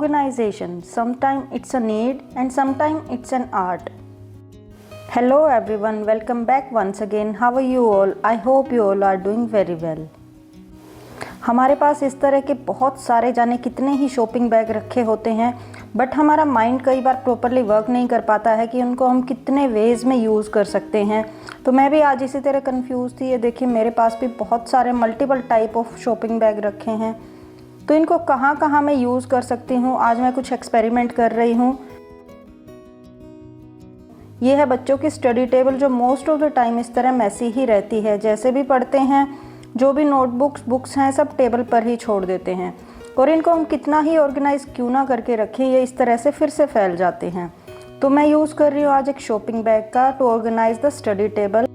organization. Sometimes it's a need and sometimes it's an art. Hello everyone, welcome back once again. How are you all? I hope you all are doing very well. हमारे पास इस तरह के बहुत सारे जाने कितने ही shopping bag रखे होते हैं, बट हमारा माइंड कई बार प्रॉपरली वर्क नहीं कर पाता है कि उनको हम कितने वेज में यूज़ कर सकते हैं। तो मैं भी आज इसी तरह कंफ्यूज थी। ये देखिए मेरे पास भी बहुत सारे multiple type of shopping bag रखे हैं, तो इनको कहाँ कहाँ मैं यूज़ कर सकती हूँ। आज मैं कुछ एक्सपेरिमेंट कर रही हूँ। ये है बच्चों की स्टडी टेबल, जो मोस्ट ऑफ द टाइम इस तरह मैसी ही रहती है। जैसे भी पढ़ते हैं, जो भी नोटबुक्स बुक्स हैं सब टेबल पर ही छोड़ देते हैं, और इनको हम कितना ही ऑर्गेनाइज क्यों ना करके रखें, ये इस तरह से फिर से फैल जाते हैं। तो मैं यूज़ कर रही हूँ आज एक शॉपिंग बैग का to organize the study table.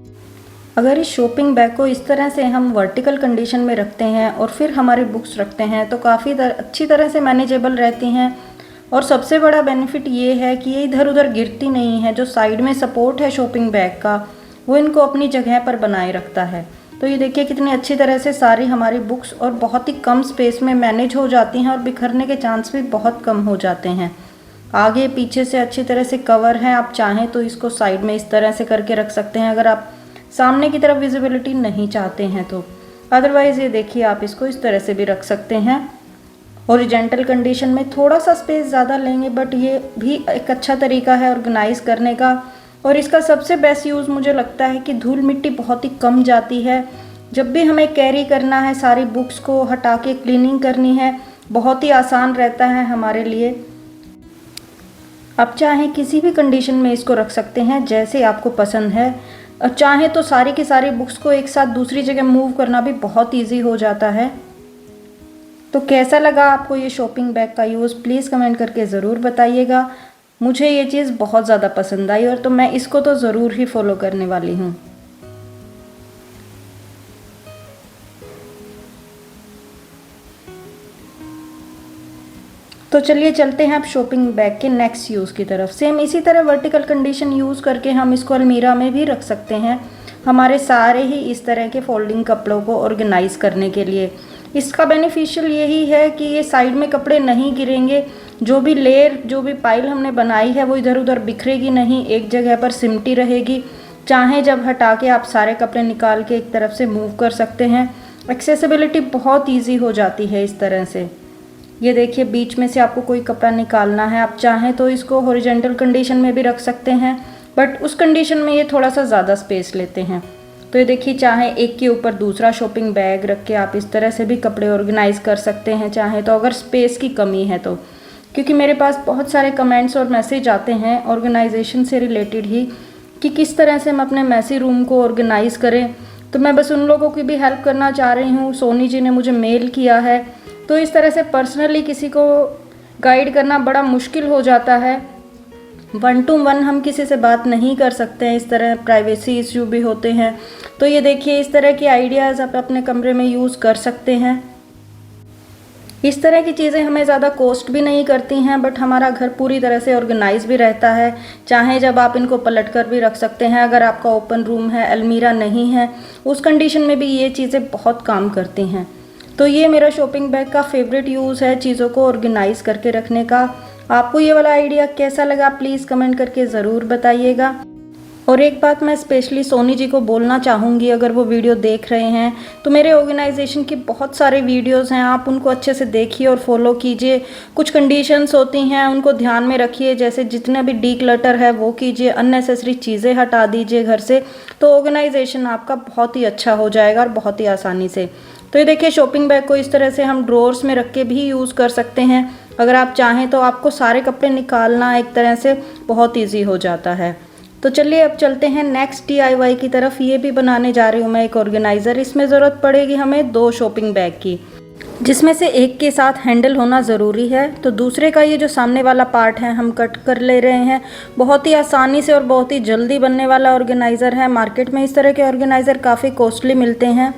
अगर इस शॉपिंग बैग को इस तरह से हम वर्टिकल कंडीशन में रखते हैं और फिर हमारी बुक्स रखते हैं तो काफ़ी अच्छी तरह से मैनेजेबल रहती हैं। और सबसे बड़ा बेनिफिट ये है कि ये इधर उधर गिरती नहीं है। जो साइड में सपोर्ट है शॉपिंग बैग का, वो इनको अपनी जगह पर बनाए रखता है। तो ये देखिए कितनी अच्छी तरह से सारी हमारी बुक्स और बहुत ही कम स्पेस में मैनेज हो जाती हैं, और बिखरने के चांस भी बहुत कम हो जाते हैं। आगे पीछे से अच्छी तरह से कवर है। आप चाहें तो इसको साइड में इस तरह से करके रख सकते हैं, अगर आप सामने की तरफ विजिबिलिटी नहीं चाहते हैं तो। अदरवाइज़ ये देखिए आप इसको इस तरह से भी रख सकते हैं। हॉरिजॉन्टल कंडीशन में थोड़ा सा स्पेस ज़्यादा लेंगे, बट ये भी एक अच्छा तरीका है ऑर्गेनाइज करने का। और इसका सबसे बेस्ट यूज़ मुझे लगता है कि धूल मिट्टी बहुत ही कम जाती है। जब भी हमें कैरी करना है, सारी बुक्स को हटा के क्लीनिंग करनी है, बहुत ही आसान रहता है हमारे लिए। आप चाहें किसी भी कंडीशन में इसको रख सकते हैं जैसे आपको पसंद है, और चाहें तो सारी की सारी बुक्स को एक साथ दूसरी जगह मूव करना भी बहुत ईजी हो जाता है। तो कैसा लगा आपको ये शॉपिंग बैग का यूज़, प्लीज़ कमेंट करके ज़रूर बताइएगा। मुझे ये चीज़ बहुत ज़्यादा पसंद आई, और तो मैं इसको तो ज़रूर ही फॉलो करने वाली हूँ। तो चलिए चलते हैं अब शॉपिंग बैग के नेक्स्ट यूज़ की तरफ। सेम इसी तरह वर्टिकल कंडीशन यूज़ करके हम इसको अलमीरा में भी रख सकते हैं, हमारे सारे ही इस तरह के फोल्डिंग कपड़ों को ऑर्गेनाइज करने के लिए। इसका बेनिफिशियल यही है कि ये साइड में कपड़े नहीं गिरेंगे। जो भी लेयर, जो भी पाइल हमने बनाई है वो इधर उधर बिखरेगी नहीं, एक जगह पर सिमटी रहेगी। चाहे जब हटा के आप सारे कपड़े निकाल के एक तरफ से मूव कर सकते हैं। एक्सेसिबिलिटी बहुत ईजी हो जाती है इस तरह से। ये देखिए बीच में से आपको कोई कपड़ा निकालना है, आप चाहें तो इसको हॉरिजॉन्टल कंडीशन में भी रख सकते हैं, बट उस कंडीशन में ये थोड़ा सा ज़्यादा स्पेस लेते हैं। तो ये देखिए चाहे एक के ऊपर दूसरा शॉपिंग बैग रख के आप इस तरह से भी कपड़े ऑर्गेनाइज कर सकते हैं, चाहे तो, अगर स्पेस की कमी है तो। क्योंकि मेरे पास बहुत सारे कमेंट्स और मैसेज आते हैं ऑर्गेनाइजेशन से रिलेटेड ही, कि किस तरह से हम अपने मैसी रूम को ऑर्गेनाइज़ करें। तो मैं बस उन लोगों की भी हेल्प करना चाह रही हूँ। सोनी जी ने मुझे मेल किया है, तो इस तरह से पर्सनली किसी को गाइड करना बड़ा मुश्किल हो जाता है। 1 to 1 हम किसी से बात नहीं कर सकते हैं, इस तरह प्राइवेसी इश्यू भी होते हैं। तो ये देखिए इस तरह की आइडियाज़ आप अपने कमरे में यूज़ कर सकते हैं। इस तरह की चीज़ें हमें ज़्यादा कॉस्ट भी नहीं करती हैं, बट हमारा घर पूरी तरह से ऑर्गेनाइज भी रहता है। चाहे जब आप इनको पलट कर भी रख सकते हैं, अगर आपका ओपन रूम है, अलमीरा नहीं है, उस कंडीशन में भी ये चीज़ें बहुत काम करती हैं। तो ये मेरा शॉपिंग बैग का फेवरेट यूज़ है, चीज़ों को ऑर्गेनाइज करके रखने का। आपको ये वाला आइडिया कैसा लगा, प्लीज़ कमेंट करके ज़रूर बताइएगा। और एक बात मैं स्पेशली सोनी जी को बोलना चाहूँगी, अगर वो वीडियो देख रहे हैं तो मेरे ऑर्गेनाइजेशन की बहुत सारे वीडियोस हैं, आप उनको अच्छे से देखिए और फॉलो कीजिए। कुछ कंडीशंस होती हैं उनको ध्यान में रखिए, जैसे जितने भी डीक्लटर है वो कीजिए, अननेसेसरी चीज़ें हटा दीजिए घर से, तो ऑर्गेनाइजेशन आपका बहुत ही अच्छा हो जाएगा और बहुत ही आसानी से। तो ये देखिए शॉपिंग बैग को इस तरह से हम ड्रॉर्स में रख के भी यूज़ कर सकते हैं। अगर आप चाहें तो आपको सारे कपड़े निकालना एक तरह से बहुत ईजी हो जाता है। तो चलिए अब चलते हैं नेक्स्ट DIY की तरफ। ये भी बनाने जा रही हूँ मैं एक ऑर्गेनाइज़र। इसमें ज़रूरत पड़ेगी हमें 2 शॉपिंग बैग की, जिसमें से एक के साथ हैंडल होना ज़रूरी है। तो दूसरे का ये जो सामने वाला पार्ट है हम कट कर ले रहे हैं। बहुत ही आसानी से और बहुत ही जल्दी बनने वाला ऑर्गेनाइज़र है। मार्केट में इस तरह के ऑर्गेनाइज़र काफ़ी कॉस्टली मिलते हैं।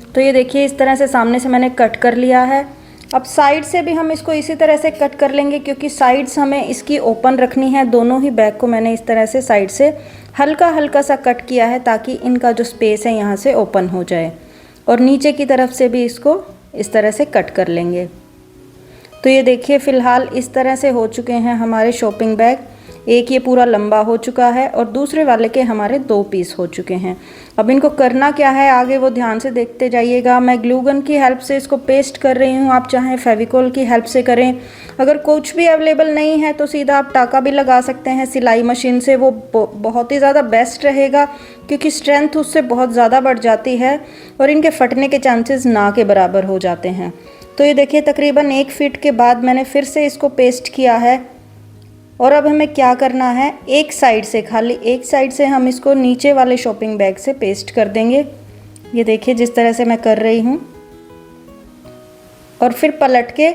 तो ये देखिए इस तरह से सामने से मैंने कट कर लिया है। अब साइड से भी हम इसको इसी तरह से कट कर लेंगे, क्योंकि साइड्स हमें इसकी ओपन रखनी है। दोनों ही बैग को मैंने इस तरह से साइड से हल्का हल्का सा कट किया है, ताकि इनका जो स्पेस है यहाँ से ओपन हो जाए। और नीचे की तरफ से भी इसको इस तरह से कट कर लेंगे। तो ये देखिए फ़िलहाल इस तरह से हो चुके हैं हमारे शॉपिंग बैग। एक ये पूरा लंबा हो चुका है और दूसरे वाले के हमारे 2 पीस हो चुके हैं। अब इनको करना क्या है आगे वो ध्यान से देखते जाइएगा। मैं ग्लू गन की हेल्प से इसको पेस्ट कर रही हूँ, आप चाहें फेविकोल की हेल्प से करें। अगर कुछ भी अवेलेबल नहीं है तो सीधा आप टाका भी लगा सकते हैं सिलाई मशीन से, वो बहुत ही ज़्यादा बेस्ट रहेगा क्योंकि स्ट्रेंथ उससे बहुत ज़्यादा बढ़ जाती है और इनके फटने के चांसेस ना के बराबर हो जाते हैं। तो ये देखिए तकरीबन 1 फीट के बाद मैंने फिर से इसको पेस्ट किया है और अब हमें क्या करना है, एक साइड से, खाली एक साइड से हम इसको नीचे वाले शॉपिंग बैग से पेस्ट कर देंगे। ये देखिए जिस तरह से मैं कर रही हूँ। और फिर पलट के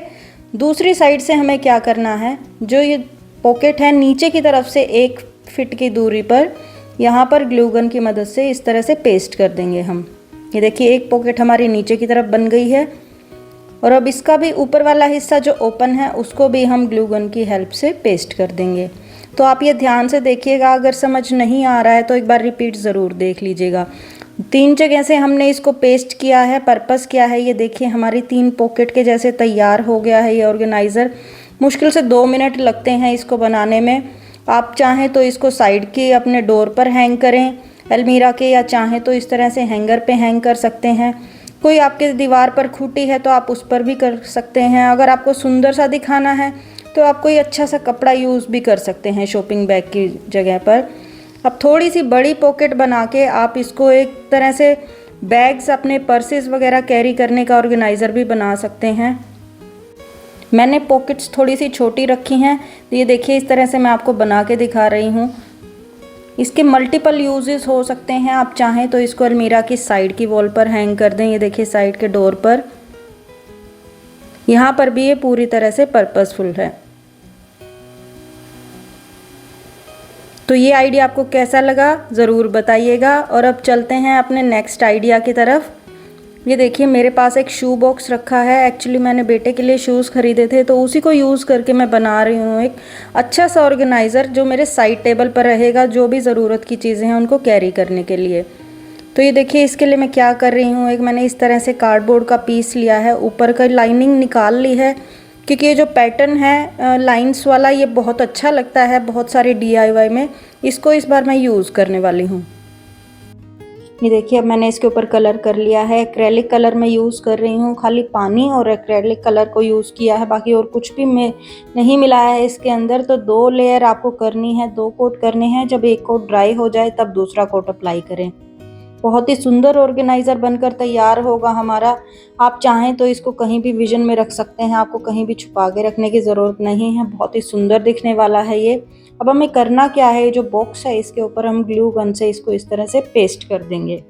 दूसरी साइड से हमें क्या करना है, जो ये पॉकेट है नीचे की तरफ से 1 फीट की दूरी पर यहाँ पर ग्लू गन की मदद से इस तरह से पेस्ट कर देंगे हम। ये देखिए एक पॉकेट हमारी नीचे की तरफ बन गई है और अब इसका भी ऊपर वाला हिस्सा जो ओपन है उसको भी हम ग्लू गन की हेल्प से पेस्ट कर देंगे। तो आप ये ध्यान से देखिएगा, अगर समझ नहीं आ रहा है तो एक बार रिपीट ज़रूर देख लीजिएगा। 3 जगह से हमने इसको पेस्ट किया है, पर्पस क्या है, ये देखिए हमारी 3 पॉकेट के जैसे तैयार हो गया है ये ऑर्गेनाइज़र। मुश्किल से 2 मिनट लगते हैं इसको बनाने में। आप चाहें तो इसको साइड के अपने डोर पर हैंग करें अलमीरा के, या चाहें तो इस तरह से हैंगर पे हैंग कर सकते हैं। कोई आपके दीवार पर खूटी है तो आप उस पर भी कर सकते हैं। अगर आपको सुंदर सा दिखाना है तो आप कोई अच्छा सा कपड़ा यूज़ भी कर सकते हैं शॉपिंग बैग की जगह पर। अब थोड़ी सी बड़ी पॉकेट बना के आप इसको एक तरह से बैग्स, अपने पर्सेस वगैरह कैरी करने का ऑर्गेनाइज़र भी बना सकते हैं। मैंने पॉकेट्स थोड़ी सी छोटी रखी हैं, तो ये देखिए इस तरह से मैं आपको बना के दिखा रही हूँ। इसके मल्टीपल यूजेस हो सकते हैं। आप चाहें तो इसको अलमीरा की साइड की वॉल पर हैंग कर दें। ये देखिए साइड के डोर पर, यहाँ पर भी ये पूरी तरह से पर्पसफुल है। तो ये आइडिया आपको कैसा लगा ज़रूर बताइएगा। और अब चलते हैं अपने नेक्स्ट आइडिया की तरफ। ये देखिए मेरे पास एक शू बॉक्स रखा है। एक्चुअली मैंने बेटे के लिए शूज़ खरीदे थे तो उसी को यूज़ करके मैं बना रही हूँ एक अच्छा सा ऑर्गेनाइज़र जो मेरे साइड टेबल पर रहेगा, जो भी ज़रूरत की चीज़ें हैं उनको कैरी करने के लिए। तो ये देखिए इसके लिए मैं क्या कर रही हूँ, एक मैंने इस तरह से कार्डबोर्ड का पीस लिया है, ऊपर का लाइनिंग निकाल ली है क्योंकि ये जो पैटर्न है लाइंस वाला ये बहुत अच्छा लगता है बहुत सारे DIY में। इसको इस बार मैं यूज़ करने वाली हूँ। ये देखिए अब मैंने इसके ऊपर कलर कर लिया है। एक्रेलिक कलर मैं यूज़ कर रही हूँ, खाली पानी और एक्रेलिक कलर को यूज़ किया है, बाकी और कुछ भी मैं नहीं मिलाया है इसके अंदर। तो 2 लेयर आपको करनी है, 2 कोट करने हैं। जब एक कोट ड्राई हो जाए तब दूसरा कोट अप्लाई करें। बहुत ही सुंदर ऑर्गेनाइज़र बनकर तैयार होगा हमारा। आप चाहें तो इसको कहीं भी विजन में रख सकते हैं, आपको कहीं भी छुपा के रखने की ज़रूरत नहीं है। बहुत ही सुंदर दिखने वाला है ये। अब हमें करना क्या है, जो बॉक्स है इसके ऊपर हम ग्लू गन से इसको इस तरह से पेस्ट कर देंगे।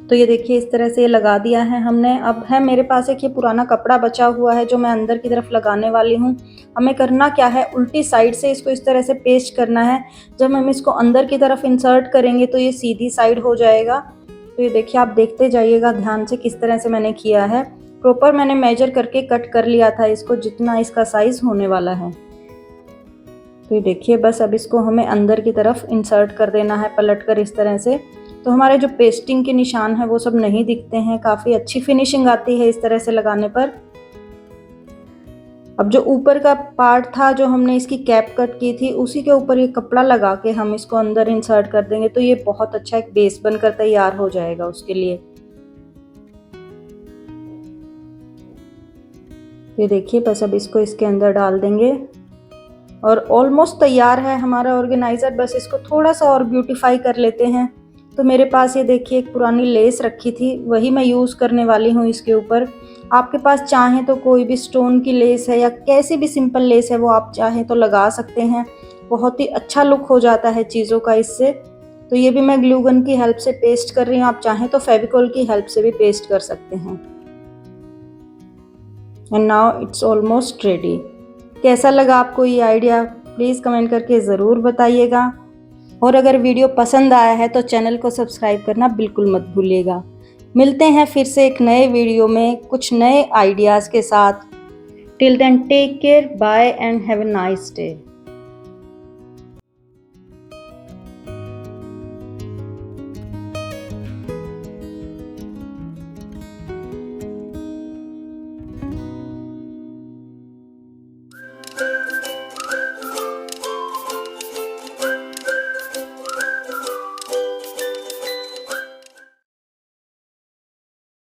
तो ये देखिए इस तरह से लगा दिया है हमने। अब है मेरे पास एक ये पुराना कपड़ा बचा हुआ है जो मैं अंदर की तरफ लगाने वाली हूँ। हमें करना क्या है, उल्टी साइड से इसको इस तरह से पेस्ट करना है। जब हम इसको अंदर की तरफ इंसर्ट करेंगे तो ये सीधी साइड हो जाएगा। तो ये देखिए आप देखते जाइएगा ध्यान से किस तरह से मैंने किया है। प्रॉपर मैंने मेजर करके कट कर लिया था इसको, जितना इसका साइज़ होने वाला है। तो ये देखिए बस अब इसको हमें अंदर की तरफ इंसर्ट कर देना है पलट कर इस तरह से। तो हमारे जो पेस्टिंग के निशान हैं वो सब नहीं दिखते हैं, काफ़ी अच्छी फिनिशिंग आती है इस तरह से लगाने पर। अब जो ऊपर का पार्ट था जो हमने इसकी कैप कट की थी उसी के ऊपर ये कपड़ा लगा के हम इसको अंदर इंसर्ट कर देंगे तो ये बहुत अच्छा एक बेस बनकर तैयार हो जाएगा उसके लिए। ये देखिए बस अब इसको इसके अंदर डाल देंगे और ऑलमोस्ट तैयार है हमारा ऑर्गेनाइज़र। बस इसको थोड़ा सा और ब्यूटीफाई कर लेते हैं। तो मेरे पास ये देखिए एक पुरानी लेस रखी थी, वही मैं यूज़ करने वाली हूँ इसके ऊपर। आपके पास चाहें तो कोई भी स्टोन की लेस है या कैसी भी सिंपल लेस है वो आप चाहें तो लगा सकते हैं। बहुत ही अच्छा लुक हो जाता है चीज़ों का इससे। तो ये भी मैं ग्लू गन की हेल्प से पेस्ट कर रही हूँ, आप चाहें तो फेविकोल की हेल्प से भी पेस्ट कर सकते हैं। And now it's almost ready. कैसा लगा आपको ये आइडिया, प्लीज़ कमेंट करके ज़रूर बताइएगा। और अगर वीडियो पसंद आया है तो चैनल को सब्सक्राइब करना बिल्कुल मत भूलिएगा। मिलते हैं फिर से एक नए वीडियो में कुछ नए आइडियाज़ के साथ। Till then take care, bye and have a nice day.